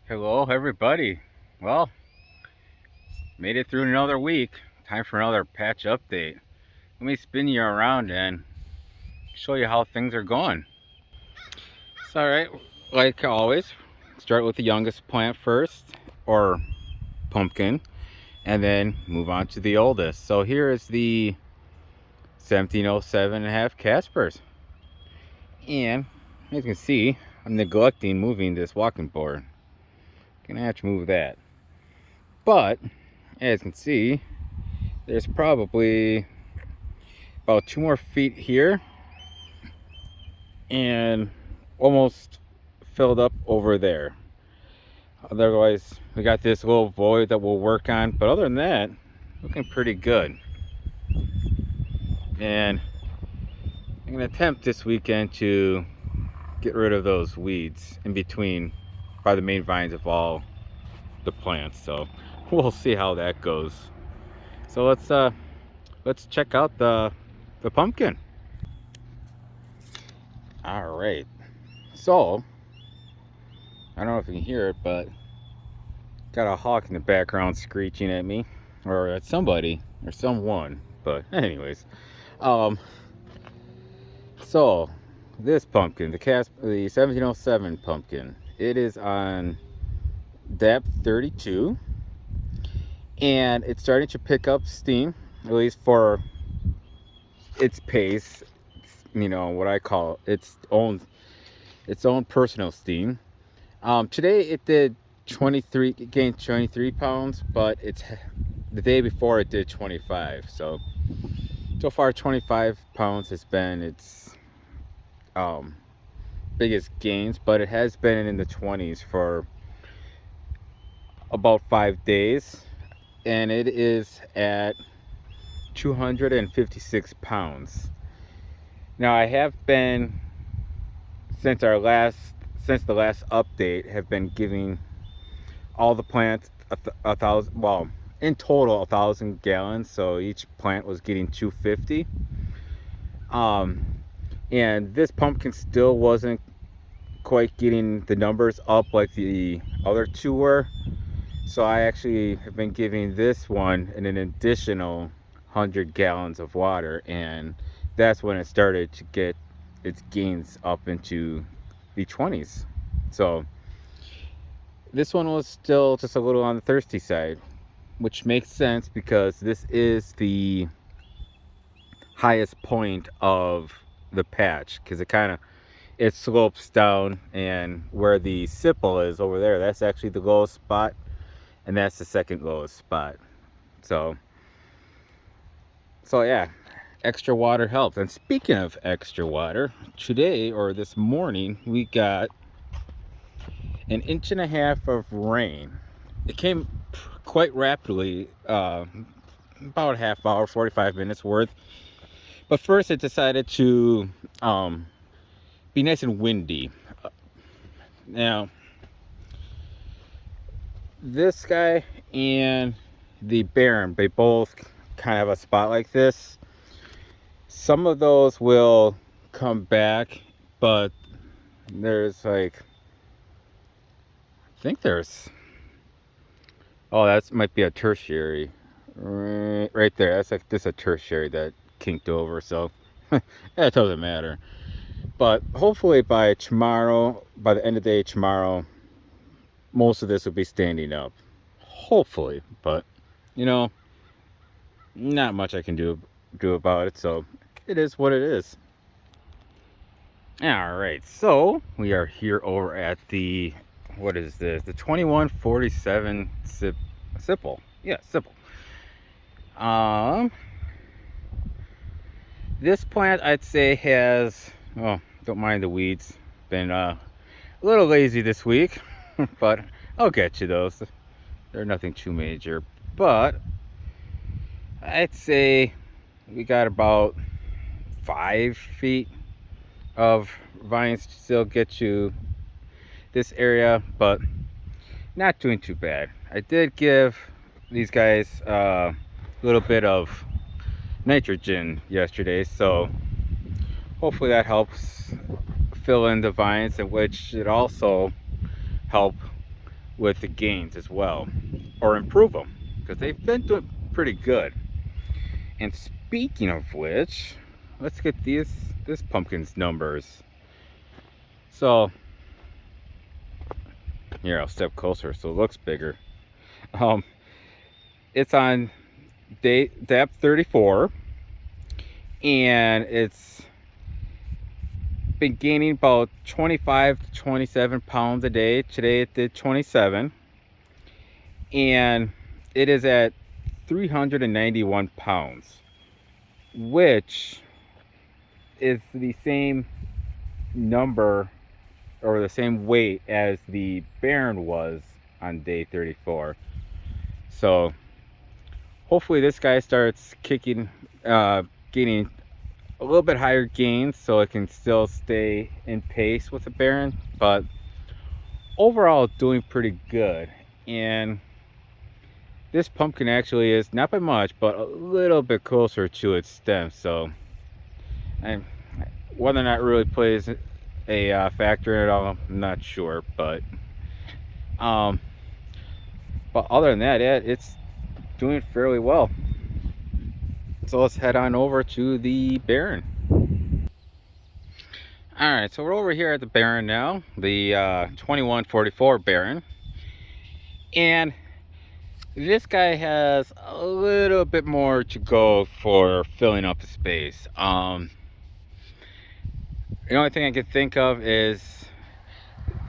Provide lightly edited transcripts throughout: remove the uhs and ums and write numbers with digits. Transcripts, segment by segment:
Hello, everybody. Well, made it through another week. Time for another patch update. Let me spin you around and show you how things are going. It's all right. Like always, start with the youngest plant first, or pumpkin, and then move on to the oldest. So here is the 1707 and a half Caspers. And as you can see, I'm neglecting moving this walking board. Gonna have to move that. But as you can see, there's probably about 2 more feet here and almost filled up over there. Otherwise, we got this little void that we'll work on, but other than that, looking pretty good. And I'm gonna attempt this weekend to get rid of those weeds in between by the main vines of all the plants. So we'll see how that goes. So let's check out the pumpkin. All right. So I don't know if you can hear it, but got a hawk in the background screeching at me, or at somebody, or someone. But anyways, so this pumpkin, the 1707 pumpkin, it is on depth 32, and it's starting to pick up steam, at least for its pace. You know what I call its own personal steam. Today it did 23, it gained 23 pounds, but it's the day before it did 25. So far 25 pounds has been its biggest gains, but it has been in the 20s for about 5 days, and it is at 256 pounds. Now I have been, since the last update, have been giving all the plants a thousand, well, in total 1,000 gallons, so each plant was getting 250. And this pumpkin still wasn't quite getting the numbers up like the other two were, so I actually have been giving this one an additional 100 gallons of water, and that's when it started to get its gains up into the 20s. So this one was still just a little on the thirsty side, which makes sense because this is the highest point of the patch, because it slopes down, and where the Sipple is over there, that's actually the lowest spot, and that's the second lowest spot. So yeah, extra water helps. And speaking of extra water, today, or this morning, we got an 1.5 inches of rain. It came quite rapidly, about a half hour, 45 minutes worth. But first it decided to be nice and windy. Now, this guy and the Baron, they both kind of have a spot like this. Some of those will come back, but there's like, I think there's, oh, that might be a tertiary right there. That's like this, a tertiary that kinked over, so that doesn't matter. But hopefully by tomorrow, by the end of the day tomorrow, most of this will be standing up, hopefully. But you know, not much I can do about it, so it is what it is. All right, so we are here over at the, what is this, the 2147 Sipple. Yeah, Sipple. This plant, I'd say, has, oh, don't mind the weeds, been a little lazy this week, but I'll get you those. They're nothing too major, but I'd say we got about 5 feet of vines to still get you this area, but not doing too bad. I did give these guys a little bit of nitrogen yesterday, so hopefully that helps fill in the vines, and which should also help with the gains as well, or improve them, because they've been doing pretty good. And speaking of which, let's get this pumpkin's numbers. So here, I'll step closer so it looks bigger. It's on day depth 34, and it's been gaining about 25 to 27 pounds a day. Today it did 27, and it is at 391 pounds, which is the same number or the same weight as the Baron was on day 34. So hopefully this guy starts kicking, getting a little bit higher gains so it can still stay in pace with the Baron, but overall doing pretty good. And this pumpkin actually is not by much, but a little bit closer to its stem. So whether or not it really plays a factor at all, I'm not sure. But other than that, yeah, it's doing fairly well. So let's head on over to the Baron. Alright, so we're over here at the Baron now, the 2144 Baron. And this guy has a little bit more to go for filling up the space. The only thing I can think of is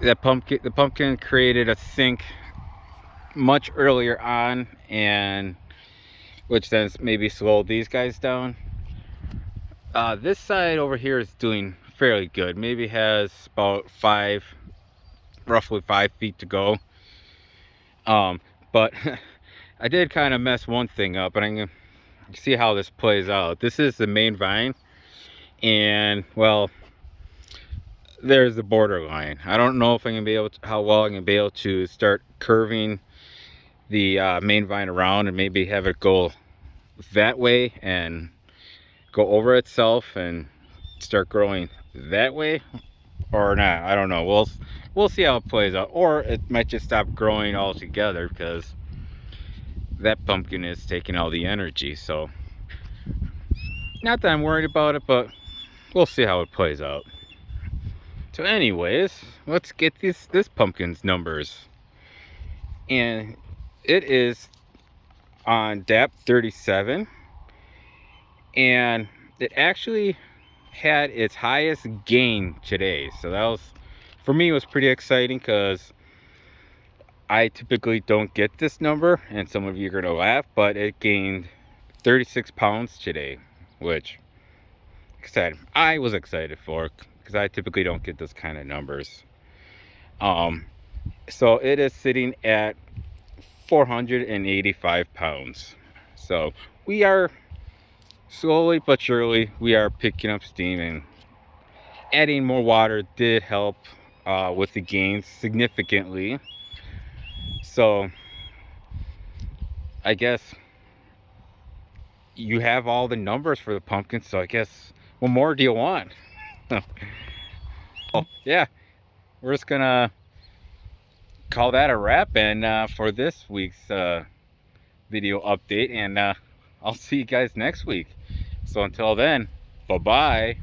that the pumpkin created a sink much earlier on, and which then maybe slowed these guys down. This side over here is doing fairly good. Maybe has about roughly 5 feet to go. But I did kind of mess one thing up, and I'm gonna see how this plays out. This is the main vine, and well, there's the borderline. I don't know if I'm gonna be able to, how well I'm gonna be able to start curving the main vine around and maybe have it go that way and go over itself and start growing that way, or not. I don't know. We'll see how it plays out, or it might just stop growing altogether because that pumpkin is taking all the energy. So not that I'm worried about it, but we'll see how it plays out. So anyways, let's get this pumpkin's numbers. And it is on depth 37, and it actually had its highest gain today. So that was, for me, it was pretty exciting because I typically don't get this number, and some of you are gonna laugh, but it gained 36 pounds today, which excited. I was excited for, because I typically don't get those kind of numbers. So it is sitting at 485 pounds. So we are slowly but surely, we are picking up steam, and adding more water did help with the gains significantly. So I guess you have all the numbers for the pumpkin, so I guess what more do you want? Oh yeah, we're just gonna call that a wrap, and for this week's video update, and I'll see you guys next week. So until then, bye bye.